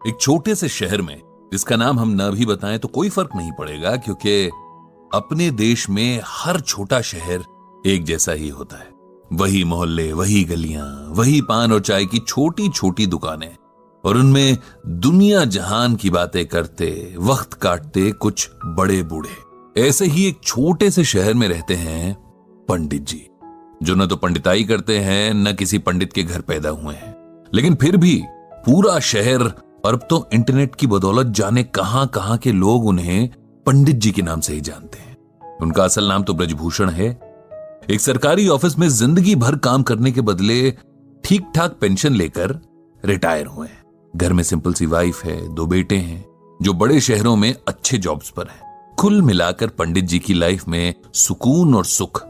एक छोटे से शहर में, जिसका नाम हम न भी बताएं तो कोई फर्क नहीं पड़ेगा, क्योंकि अपने देश में हर छोटा शहर एक जैसा ही होता है। वही मोहल्ले, वही गलियां, वही पान और चाय की छोटी छोटी दुकानें, और उनमें दुनिया जहान की बातें करते, वक्त काटते कुछ बड़े बूढ़े। ऐसे ही एक छोटे से शहर में रहते हैं पंडित जी, जो न तो पंडिताई करते हैं, न किसी पंडित के घर पैदा हुए हैं, लेकिन फिर भी पूरा शहर और अब तो इंटरनेट की बदौलत जाने कहां कहां के लोग उन्हें पंडित जी के नाम से ही जानते हैं। उनका असल नाम तो ब्रजभूषण है। एक सरकारी ऑफिस में जिंदगी भर काम करने के बदले ठीक ठाक पेंशन लेकर रिटायर हुए हैं। घर में सिंपल सी वाइफ है, 2 बेटे हैं जो बड़े शहरों में अच्छे जॉब्स पर हैं। कुल मिलाकर पंडित जी की लाइफ में सुकून और सुख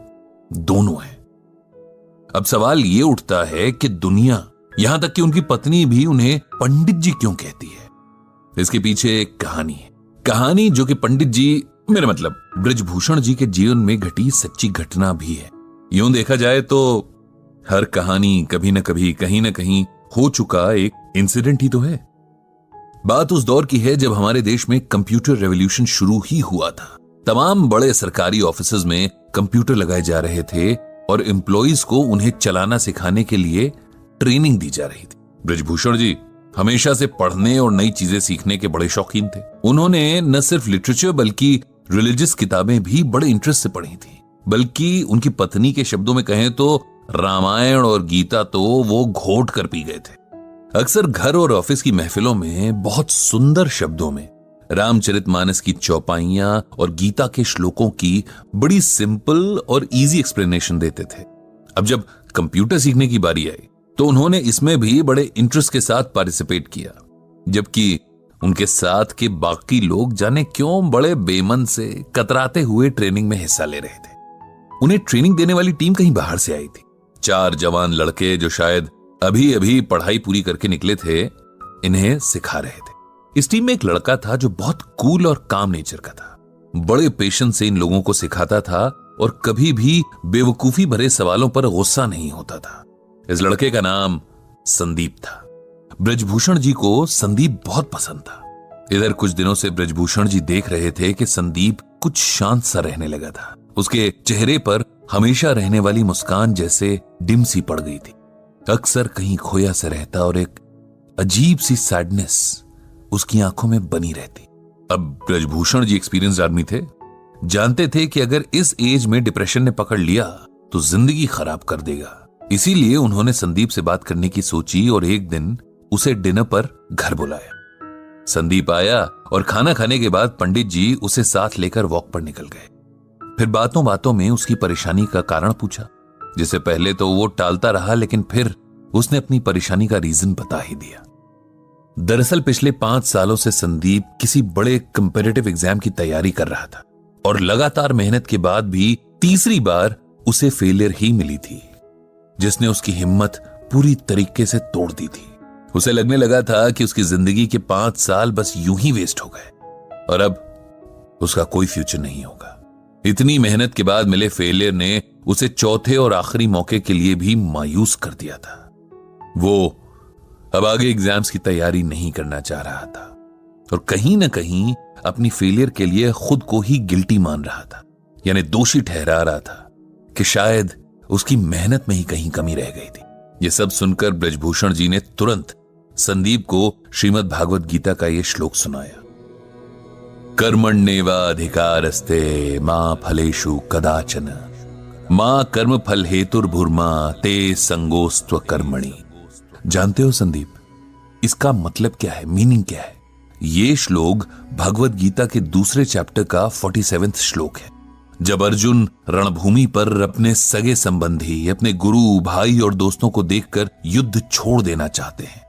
दोनों है। अब सवाल ये उठता है कि दुनिया, यहां तक कि उनकी पत्नी भी उन्हें पंडित जी क्यों कहती है? इसके पीछे एक कहानी है, कहानी जो कि पंडित जी, मेरा मतलब ब्रजभूषण जी के जीवन में घटी सच्ची घटना भी है। यूं देखा जाए तो हर कहानी कभी न कभी, कहीं न कहीं हो चुका एक इंसिडेंट ही तो है। बात उस दौर की है जब हमारे देश में कंप्यूटर रेवोल्यूशन शुरू ही हुआ था। तमाम बड़े सरकारी ऑफिसेज में कंप्यूटर लगाए जा रहे थे और एम्प्लॉइज को उन्हें चलाना सिखाने के लिए ट्रेनिंग दी जा रही थी। ब्रजभूषण जी हमेशा से पढ़ने और नई चीजें सीखने के बड़े शौकीन थे। उन्होंने न सिर्फ लिटरेचर बल्कि रिलीजियस किताबें भी बड़े इंटरेस्ट से पढ़ी थी। बल्कि उनकी पत्नी के शब्दों में कहें तो रामायण और गीता तो वो घोट कर पी गए थे। अक्सर घर और ऑफिस की महफिलों में बहुत सुंदर शब्दों में रामचरितमानस की चौपाइयां और गीता के श्लोकों की बड़ी सिंपल और इजी एक्सप्लेनेशन देते थे। अब जब कंप्यूटर सीखने की बारी आई तो उन्होंने इसमें भी बड़े इंटरेस्ट के साथ पार्टिसिपेट किया, जबकि उनके साथ के बाकी लोग जाने क्यों बड़े बेमन से कतराते हुए ट्रेनिंग में हिस्सा ले रहे थे। उन्हें ट्रेनिंग देने वाली टीम कहीं बाहर से आई थी। 4 जवान लड़के जो शायद अभी अभी पढ़ाई पूरी करके निकले थे, इन्हें सिखा रहे थे। इस टीम में एक लड़का था जो बहुत कूल और काम नेचर का था। बड़े पेशेंस से इन लोगों को सिखाता था और कभी भी बेवकूफी भरे सवालों पर गुस्सा नहीं होता था। इस लड़के का नाम संदीप था। ब्रजभूषण जी को संदीप बहुत पसंद था। इधर कुछ दिनों से ब्रजभूषण जी देख रहे थे कि संदीप कुछ शांत सा रहने लगा था। उसके चेहरे पर हमेशा रहने वाली मुस्कान जैसे डिम सी पड़ गई थी। अक्सर कहीं खोया सा रहता और एक अजीब सी सैडनेस उसकी आंखों में बनी रहती। अब ब्रजभूषण जी एक्सपीरियंस्ड आदमी थे, जानते थे कि अगर इस एज में डिप्रेशन ने पकड़ लिया तो जिंदगी खराब कर देगा। इसीलिए उन्होंने संदीप से बात करने की सोची और एक दिन उसे डिनर पर घर बुलाया। संदीप आया और खाना खाने के बाद पंडित जी उसे साथ लेकर वॉक पर निकल गए। फिर बातों बातों में उसकी परेशानी का कारण पूछा, जिसे पहले तो वो टालता रहा, लेकिन फिर उसने अपनी परेशानी का रीजन बता ही दिया। दरअसल पिछले 5 सालों से संदीप किसी बड़े कंपेटिटिव एग्जाम की तैयारी कर रहा था और लगातार मेहनत के बाद भी तीसरी बार उसे फेलियर ही मिली थी, जिसने उसकी हिम्मत पूरी तरीके से तोड़ दी थी। उसे लगने लगा था कि उसकी जिंदगी के 5 साल बस यूं ही वेस्ट हो गए और अब उसका कोई फ्यूचर नहीं होगा। इतनी मेहनत के बाद मिले फेलियर ने उसे चौथे और आखिरी मौके के लिए भी मायूस कर दिया था। वो अब आगे एग्जाम्स की तैयारी नहीं करना चाह रहा था और कहीं ना कहीं अपनी फेलियर के लिए खुद को ही गिल्टी मान रहा था, यानी दोषी ठहरा रहा था कि शायद उसकी मेहनत में ही कहीं कमी रह गई थी। यह सब सुनकर ब्रजभूषण जी ने तुरंत संदीप को श्रीमद् भागवत गीता का यह श्लोक सुनाया। कर्मण्येवाधिकारस्ते मां फलेषु कदाचन मां कर्म फल हेतुर्भुर्मा ते संगोस्त्व कर्मणि। जानते हो संदीप, इसका मतलब क्या है, मीनिंग क्या है? ये श्लोक भगवत गीता के दूसरे चैप्टर का 47वां श्लोक है। जब अर्जुन रणभूमि पर अपने सगे संबंधी, अपने गुरु, भाई और दोस्तों को देखकर युद्ध छोड़ देना चाहते हैं,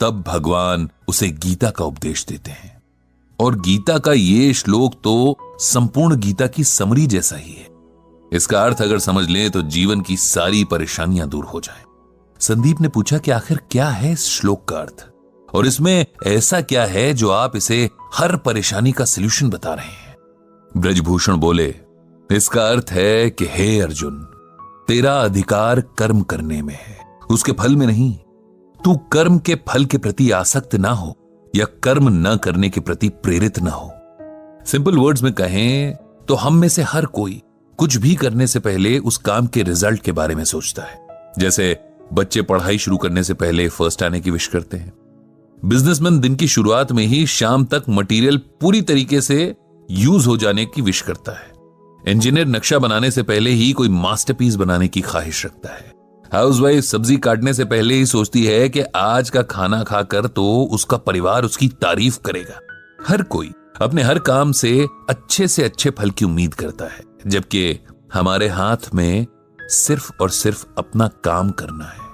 तब भगवान उसे गीता का उपदेश देते हैं। और गीता का ये श्लोक तो संपूर्ण गीता की समरी जैसा ही है। इसका अर्थ अगर समझ लें तो जीवन की सारी परेशानियां दूर हो जाएं। संदीप ने पूछा कि आखिर क्या है इस श्लोक का अर्थ और इसमें ऐसा क्या है जो आप इसे हर परेशानी का सलूशन बता रहे हैं? ब्रजभूषण बोले, इसका अर्थ है कि हे अर्जुन, तेरा अधिकार कर्म करने में है, उसके फल में नहीं। तू कर्म के फल के प्रति आसक्त ना हो, या कर्म न करने के प्रति प्रेरित न हो। सिंपल वर्ड्स में कहें तो हम में से हर कोई कुछ भी करने से पहले उस काम के रिजल्ट के बारे में सोचता है। जैसे बच्चे पढ़ाई शुरू करने से पहले फर्स्ट आने की विश करते हैं। बिजनेसमैन दिन की शुरुआत में ही शाम तक मटेरियल पूरी तरीके से यूज हो जाने की विश करता है। इंजीनियर नक्शा बनाने से पहले ही कोई मास्टरपीस बनाने की ख्वाहिश रखता है। हाउसवाइफ सब्जी काटने से पहले ही सोचती है कि आज का खाना खाकर तो उसका परिवार उसकी तारीफ करेगा। हर कोई अपने हर काम से अच्छे फल की उम्मीद करता है, जबकि हमारे हाथ में सिर्फ और सिर्फ अपना काम करना है।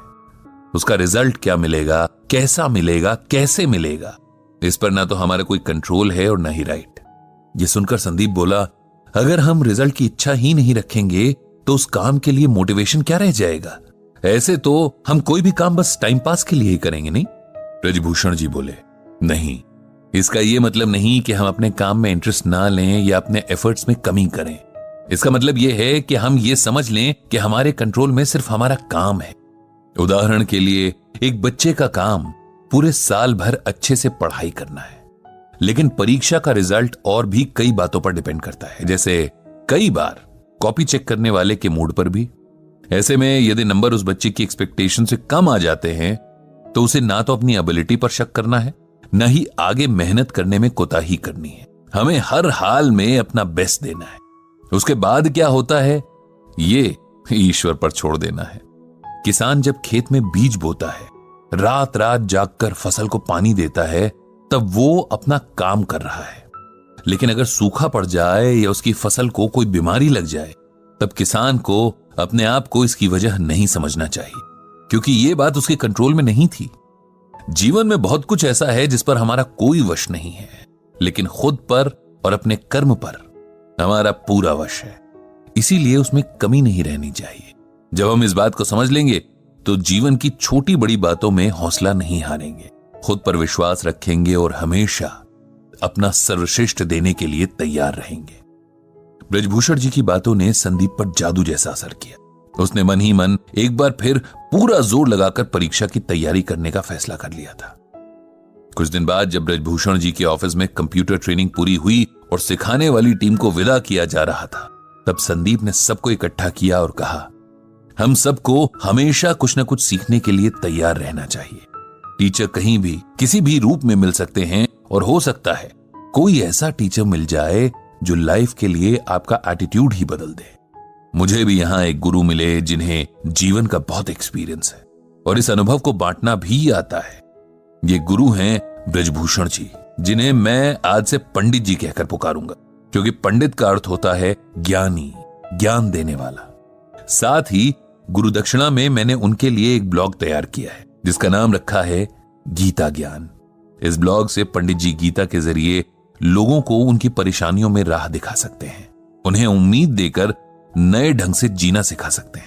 उसका रिजल्ट क्या मिलेगा, कैसा मिलेगा, कैसे मिलेगा, इस पर ना तो हमारा कोई कंट्रोल है और ना ही राइट। ये सुनकर संदीप बोला, अगर हम रिजल्ट की इच्छा ही नहीं रखेंगे तो उस काम के लिए मोटिवेशन क्या रह जाएगा? ऐसे तो हम कोई भी काम बस टाइम पास के लिए ही करेंगे, नहीं? ब्रजभूषण जी बोले, नहीं, इसका यह मतलब नहीं कि हम अपने काम में इंटरेस्ट ना लें या अपने एफर्ट्स में कमी करें। इसका मतलब यह है कि हम ये समझ लें कि हमारे कंट्रोल में सिर्फ हमारा काम है। उदाहरण के लिए, एक बच्चे का काम पूरे साल भर अच्छे से पढ़ाई करना है, लेकिन परीक्षा का रिजल्ट और भी कई बातों पर डिपेंड करता है, जैसे कई बार कॉपी चेक करने वाले के मूड पर भी। ऐसे में यदि नंबर उस बच्चे की एक्सपेक्टेशन से कम आ जाते हैं तो उसे ना तो अपनी एबिलिटी पर शक करना है, न ही आगे मेहनत करने में कोताही करनी है। हमें हर हाल में अपना बेस्ट देना है। उसके बाद क्या होता है ये ईश्वर पर छोड़ देना है। किसान जब खेत में बीज बोता है, रात रात जागकर फसल को पानी देता है, तब वो अपना काम कर रहा है। लेकिन अगर सूखा पड़ जाए या उसकी फसल को कोई बीमारी लग जाए, तब किसान को अपने आप को इसकी वजह नहीं समझना चाहिए, क्योंकि ये बात उसके कंट्रोल में नहीं थी। जीवन में बहुत कुछ ऐसा है जिस पर हमारा कोई वश नहीं है, लेकिन खुद पर और अपने कर्म पर हमारा पूरा वश है। इसीलिए उसमें कमी नहीं रहनी चाहिए। जब हम इस बात को समझ लेंगे तो जीवन की छोटी बड़ी बातों में हौसला नहीं हारेंगे, खुद पर विश्वास रखेंगे और हमेशा अपना सर्वश्रेष्ठ देने के लिए तैयार रहेंगे। ब्रजभूषण जी की बातों ने संदीप पर जादू जैसा असर किया। उसने मन ही मन एक बार फिर पूरा जोर लगाकर परीक्षा की तैयारी करने का फैसला कर लिया था। कुछ दिन बाद जब ब्रजभूषण जी के ऑफिस में कंप्यूटर ट्रेनिंग पूरी हुई और सिखाने वाली टीम को विदा किया जा रहा था, तब संदीप ने सबको इकट्ठा किया और कहा, हम सबको हमेशा कुछ न कुछ सीखने के लिए तैयार रहना चाहिए। टीचर कहीं भी किसी भी रूप में मिल सकते हैं और हो सकता है कोई ऐसा टीचर मिल जाए जो लाइफ के लिए आपका एटीट्यूड ही बदल दे। मुझे भी यहां एक गुरु मिले जिन्हें जीवन का बहुत एक्सपीरियंस है और इस अनुभव को बांटना भी आता है। ये गुरु हैं ब्रजभूषण जी, जिन्हें मैं आज से पंडित जी कहकर पुकारूंगा, क्योंकि पंडित का अर्थ होता है ज्ञानी, ज्ञान देने वाला। साथ ही गुरु दक्षिणा में मैंने उनके लिए एक ब्लॉग तैयार किया है जिसका नाम रखा है गीता ज्ञान। इस ब्लॉग से पंडित जी गीता के जरिए लोगों को उनकी परेशानियों में राह दिखा सकते हैं, उन्हें उम्मीद देकर नए ढंग से जीना सिखा सकते हैं।